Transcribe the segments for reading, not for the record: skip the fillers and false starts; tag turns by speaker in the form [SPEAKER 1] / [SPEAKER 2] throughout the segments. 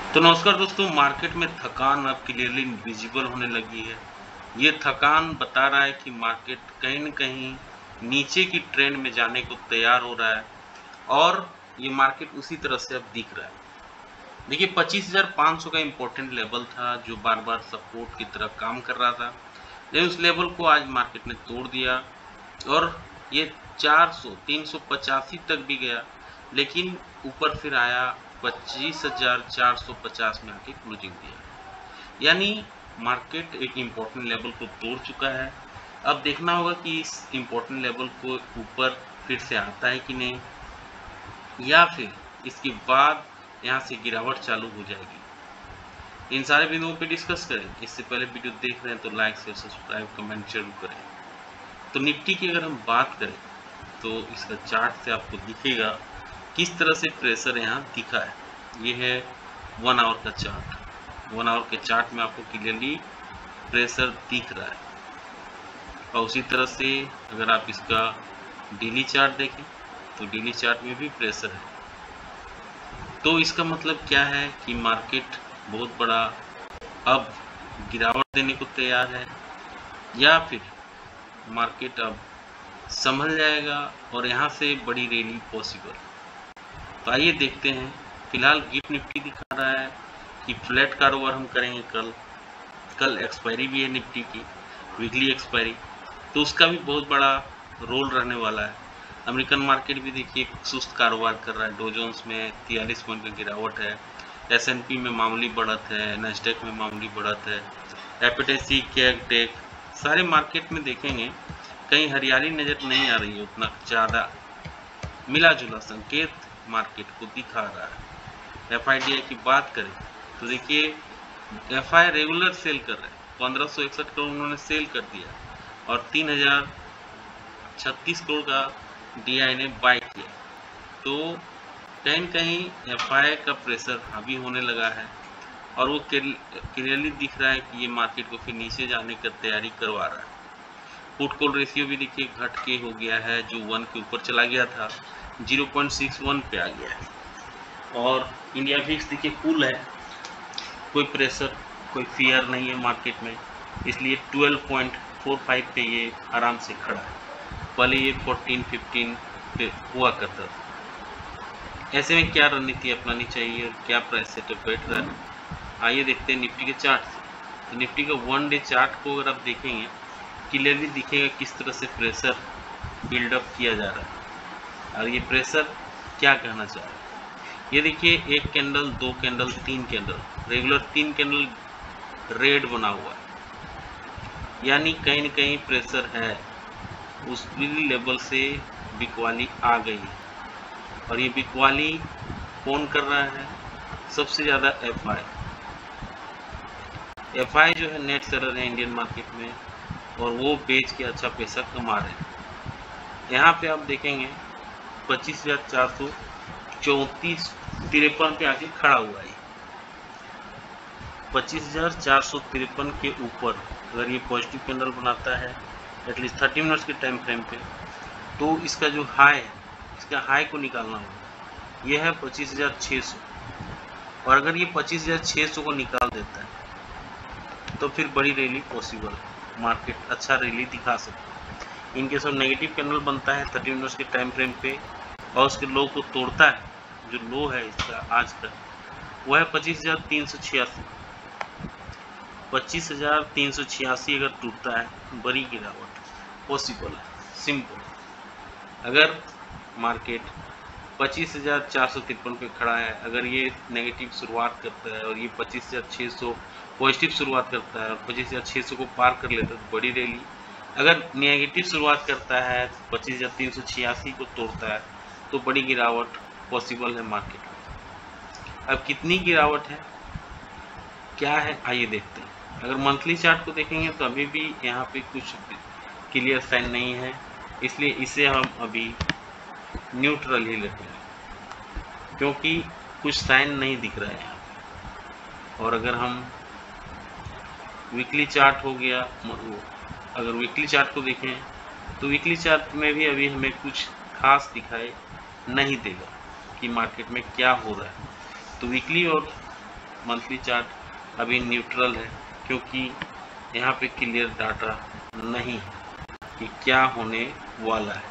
[SPEAKER 1] तो नमस्कार दोस्तों, मार्केट में थकान अब क्लियरली विजिबल होने लगी है। ये थकान बता रहा है कि मार्केट कहीं न कहीं नीचे की ट्रेंड में जाने को तैयार हो रहा है और ये मार्केट उसी तरह से अब दिख रहा है। देखिए 25,500 का इम्पोर्टेंट लेवल था जो बार-बार सपोर्ट की तरह काम कर रहा था। लेकिन उस लेवल को आज मार्केट ने तोड़ दिया और ये 400 385 तक भी गया, लेकिन ऊपर फिर आया 25,450 में आके क्लोजिंग दिया। यानी मार्केट एक इम्पोर्टेंट लेवल को तोड़ चुका है। अब देखना होगा कि इस इम्पोर्टेंट लेवल को ऊपर फिर से आता है कि नहीं, या फिर इसके बाद यहाँ से गिरावट चालू हो जाएगी। इन सारे बिंदुओं पे डिस्कस करें। इससे पहले वीडियो देख रहे हैं तो लाइक शेयर सब्सक्राइब कमेंट जरूर करें। तो निफ्टी की अगर हम बात करें तो इसका चार्ट से आपको दिखेगा किस तरह से प्रेशर यहाँ दिखा है। ये है 1 आवर का चार्ट। 1 आवर के चार्ट में आपको क्लियरली प्रेशर दिख रहा है और उसी तरह से अगर आप इसका डेली चार्ट देखें तो डेली चार्ट में भी प्रेशर है। तो इसका मतलब क्या है कि मार्केट बहुत बड़ा अब गिरावट देने को तैयार है या फिर मार्केट अब संभल जाएगा और यहाँ से बड़ी रैली पॉसिबल। तो आइए देखते हैं। फिलहाल गिफ्ट निफ्टी दिखा रहा है कि फ्लैट कारोबार हम करेंगे। कल एक्सपायरी भी है निफ्टी की, वीकली एक्सपायरी, तो उसका भी बहुत बड़ा रोल रहने वाला है। अमेरिकन मार्केट भी देखिए सुस्त कारोबार कर रहा है। डो जोन्स में 43 पॉइंट का गिरावट है, S&P में मामूली बढ़त है, नैस्डैक में मामूली बढ़त है, एफटीसी टेक सारे मार्केट में देखेंगे कहीं हरियाली नज़र नहीं आ रही है। उतना ज़्यादा मिला जुला संकेत मार्केट को दिखा रहा है। एफआईडीआई की बात करें तो देखिए एफआई रेगुलर सेल कर रहे हैं। 1561 करोड़ उन्होंने सेल कर दिया और 3036 करोड़ का डीआई ने बाय किया। तो कहीं न कहीं एफआई का प्रेशर हावी होने लगा है और वो क्लियरली दिख रहा है कि ये मार्केट को फिर नीचे जाने की तैयारी करवा रहा है। पुट कॉल रेशियो भी देखिए घट के हो गया है, जो 1 के ऊपर चला गया था 0.61 पे आ गया है। और इंडिया फिक्स देखिए कूल है, कोई प्रेशर कोई फियर नहीं है मार्केट में, इसलिए 12.45 पे ये आराम से खड़ा है। पहले ये 14-15 पे हुआ करता था। ऐसे में क्या रणनीति अपनानी चाहिए और क्या प्राइस सेटअप बैठ रहा है, आइए देखते हैं निफ्टी के चार्ट से। तो निफ्टी का 1 डे चार्ट को अगर आप देखेंगे क्लियरली दिखेगा किस तरह से प्रेशर बिल्डअप किया जा रहा है और ये प्रेशर क्या कहना चाह रहा है। ये देखिए 1 candle 2 candle 3 candle, regular 3 candle red बना हुआ है, यानी कहीं न कहीं प्रेशर है। उस लेवल से बिकवाली आ गई है और ये बिकवाली कौन कर रहा है? सबसे ज़्यादा एफआई जो है नेट सेलर है इंडियन मार्केट में और वो बेच के अच्छा पैसा कमा रहे हैं। यहाँ पे आप देखेंगे 25,434.53 पे आके खड़ा हुआ है। 25,453 के ऊपर अगर ये पॉजिटिव कैंडल बनाता है एटलीस्ट 30 मिनट्स के टाइम फ्रेम पे, तो इसका जो हाई है, इसका हाई को निकालना होगा। ये है 25,600 और अगर ये 25,600 को निकाल देता है तो फिर बड़ी रैली पॉसिबल है, मार्केट अच्छा रैली दिखा सकता है। इनकेस ऑफ नेगेटिव कैंडल बनता है 30 मिनट्स के टाइम फ्रेम पे और उसके लो को तोड़ता है, जो लो है इसका आज का वो है 25,386। 25,386 अगर टूटता है बड़ी गिरावट पॉसिबल है, सिंपल। अगर मार्केट 25,453 पे खड़ा है, अगर ये नेगेटिव शुरुआत करता है और ये 25,600 पॉजिटिव शुरुआत करता है और 25,600 को पार कर लेता है तो बड़ी रैली। अगर नेगेटिव शुरुआत करता है 25,386 को तोड़ता है तो बड़ी गिरावट पॉसिबल है मार्केट में। अब कितनी गिरावट है, क्या है, आइए देखते हैं। अगर मंथली चार्ट को देखेंगे तो अभी भी यहाँ पे कुछ क्लियर साइन नहीं है, इसलिए इसे हम अभी न्यूट्रल ही रखेंगे क्योंकि कुछ साइन नहीं दिख रहा है यहाँ पे। और अगर हम वीकली चार्ट हो गया, अगर वीकली चार्ट को देखें तो वीकली चार्ट में भी अभी हमें कुछ खास दिखाई नहीं देगा कि मार्केट में क्या हो रहा है। तो वीकली और मंथली चार्ट अभी न्यूट्रल है, क्योंकि यहाँ पे क्लियर डाटा नहीं है कि क्या होने वाला है,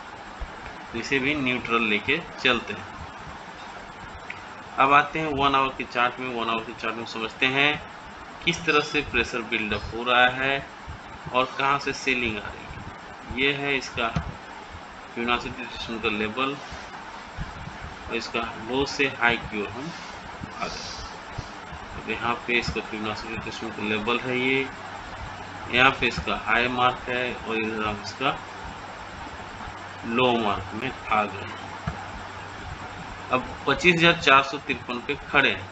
[SPEAKER 1] इसे भी न्यूट्रल लेके चलते हैं। अब आते हैं 1 आवर के चार्ट में। 1 आवर के चार्ट में समझते हैं किस तरह से प्रेशर बिल्डअप हो रहा है और कहाँ से सेलिंग आ रही है। ये है इसका फिबोनाची डिस्ट्रीब्यूशन का लेवल और इसका लो से हाई की ओर हम आ गए। अब यहाँ पे इसका फिबोनाची डिस्ट्रीब्यूशन का लेवल है, ये यहाँ पे इसका हाई मार्क है और इधर हम इसका लो मार्क में आ गए। अब 25,453 पे खड़े हैं।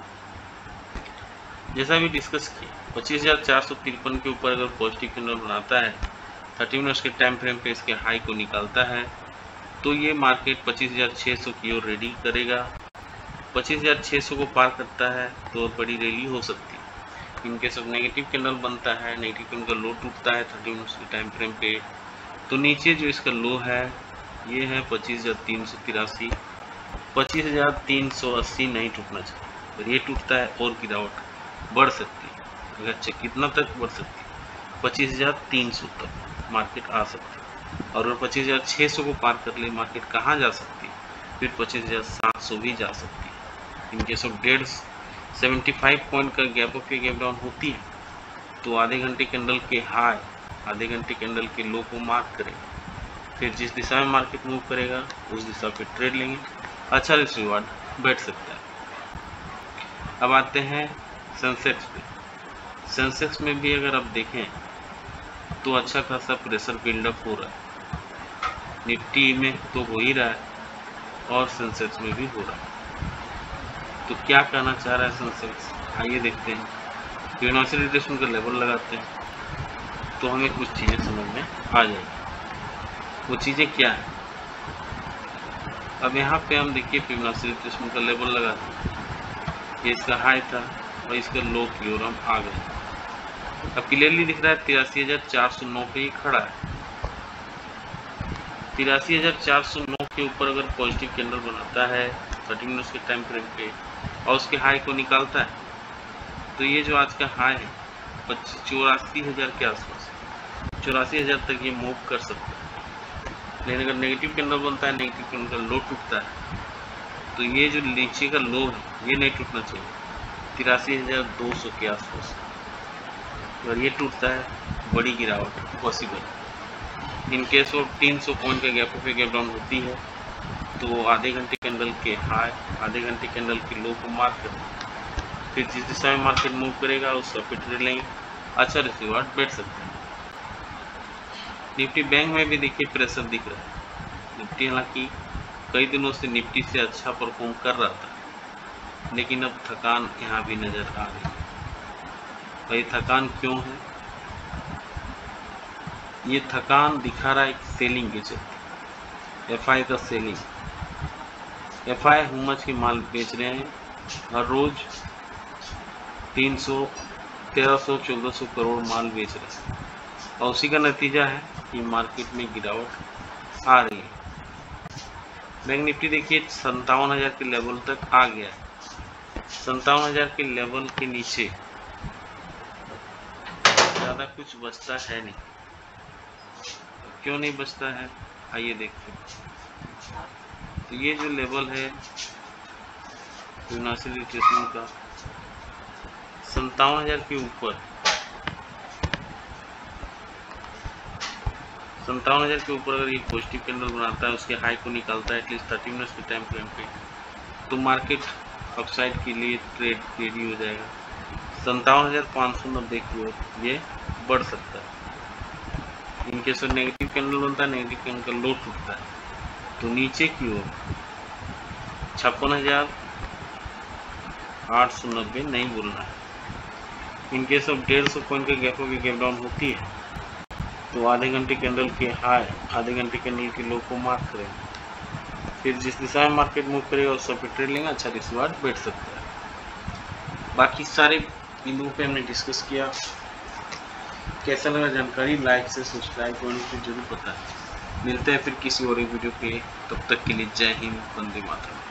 [SPEAKER 1] जैसा भी डिस्कस किया, 25,453 के ऊपर अगर पॉजिटिव कैंडल बनाता है, 30 मिनट्स के टाइम फ्रेम पे इसके हाई को निकालता है, तो ये मार्केट 25,600 की ओर रेडी करेगा। 25,600 को पार करता है तो बड़ी रैली हो सकती है। इनके सब नेगेटिव कैंडल बनता है, नेगेटिव कैंडल का लो टूटता है 30 मिनट्स के टाइम फ्रेम पे, तो नीचे जो इसका लो है ये है 25,383। 25,380 नहीं टूटना चाहिए, अगर ये टूटता है और गिरावट बढ़ सकती है। अच्छा, कितना तक बढ़ सकती है? 25,300 तक मार्केट आ सकती है। और अगर 25,600 को पार कर ले मार्केट कहाँ जा सकती है? फिर 25,700 भी जा सकती है। इनके सब 75 पॉइंट का गैप अप के गैप डाउन होती है, तो आधे घंटे कैंडल के हाई आधे घंटे कैंडल के लो को मार्क करेगा। फिर जिस दिशा में मार्केट मूव करेगा उस दिशा पे ट्रेड लेंगे, अच्छा रिस्क रिवार्ड बैठ सकता है। अब आते हैं सेंसेक्स पे। सेंसेक्स में भी अगर आप देखें तो अच्छा खासा प्रेशर बिल्डअप हो रहा है। निफ्टी में तो हो ही रहा है और सेंसेक्स में भी हो रहा है। तो क्या कहना चाह रहा है सेंसेक्स, आइए देखते हैं। फिबोनाची रिट्रेसमेंट का लेवल लगाते हैं तो हमें कुछ चीज़ें समझ में आ जाएगी। वो चीज़ें क्या है? अब यहाँ पे हम देखिए फिबोनाची रिट्रेसमेंट का लेवल लगाते हैं। ये इसका हाई था और इसका लो की ओर हम आ गए। अब क्लियरली दिख रहा है 83,409 पे ही खड़ा है। 83,409 के ऊपर अगर पॉजिटिव कैंडल बनाता है 30 मिनट्स के टाइम फ्रेम पे और उसके हाई को निकालता है, तो ये जो आज का हाई है 84,000 के आसपास, 84,000 तक ये मूव कर सकता है। लेकिन अगर नेगेटिव कैंडल बनता है, नेगेटिव कैंडल का लो टूटता है, तो ये जो नीचे का लो है ये नहीं टूटना चाहिए 83,200 के आसपास। अगर ये टूटता है बड़ी गिरावट पॉसिबल। इनकेस वो 300 पॉइंट का गैप पे गैप डाउन होती है तो आधे घंटे कैंडल के हाई आधे घंटे कैंडल के लो को मार्क करें। फिर जिस दिशा में मार्केट मूव करेगा उसका पे ट्रेड लेंगे, अच्छा रिस्क रिवार्ड बैठ सकता है। निफ्टी बैंक में भी देखिए प्रेशर दिख रहा है। निफ्टी हालांकि कई दिनों से निफ्टी से अच्छा परफॉर्म कर रहा था, लेकिन अब थकान यहाँ भी नज़र आ रही है। भाई थकान क्यों है? ये थकान दिखा रहा है एक सेलिंग के चलते। एफआई का सेलिंग, एफआई हुमच के माल बेच रहे हैं हर रोज 300, 1300, 1400 करोड़ माल बेच रहे हैं और उसी का नतीजा है कि मार्केट में गिरावट आ रही है। बैंक निफ्टी देखिए 57,000 के लेवल तक आ गया है। 57,000 के लेवल के नीचे ज़्यादा कुछ बचता है नहीं। क्यों नहीं बचता है आइए देखते हैं। तो ये जो लेवल है फिबोनाची रिट्रेसमेंट का 57,000 के ऊपर, 57,000 के ऊपर अगर ये पॉजिटिव कैंडल बनाता है, उसके हाई को निकालता है एटलीस्ट 30 मिनट्स के टाइम फ्रेम पे, तो मार्केट अपसाइड के लिए ट्रेड रेडी हो जाएगा। 57,590 की ओर ये बढ़ सकता है। इनके साथ नेगेटिव कैंडल बनता है, नेगेटिव कैंडल का लो टूटता है, तो नीचे की ओर 56,890 नहीं बोलना है। इनके सब 150 पॉइंट के गैप अप गैप डाउन होती है, तो आधे घंटे कैंडल के हाई आधे घंटे कैंडल के लो को मार्क करेंगे। फिर जिस दिशा में मार्केट मूव करेगा उस सब पे ट्रेड लेंगे, अच्छा रिस्क रिवार्ड बैठ सकता है। बाकी सारे बिंदुओं पे हमने डिस्कस किया। कैसा लगा जानकारी? लाइक से सब्सक्राइब करने से जरूर बताएं। मिलते हैं फिर किसी और वीडियो पे, तब तक के लिए जय हिंद, वंदे मातरम।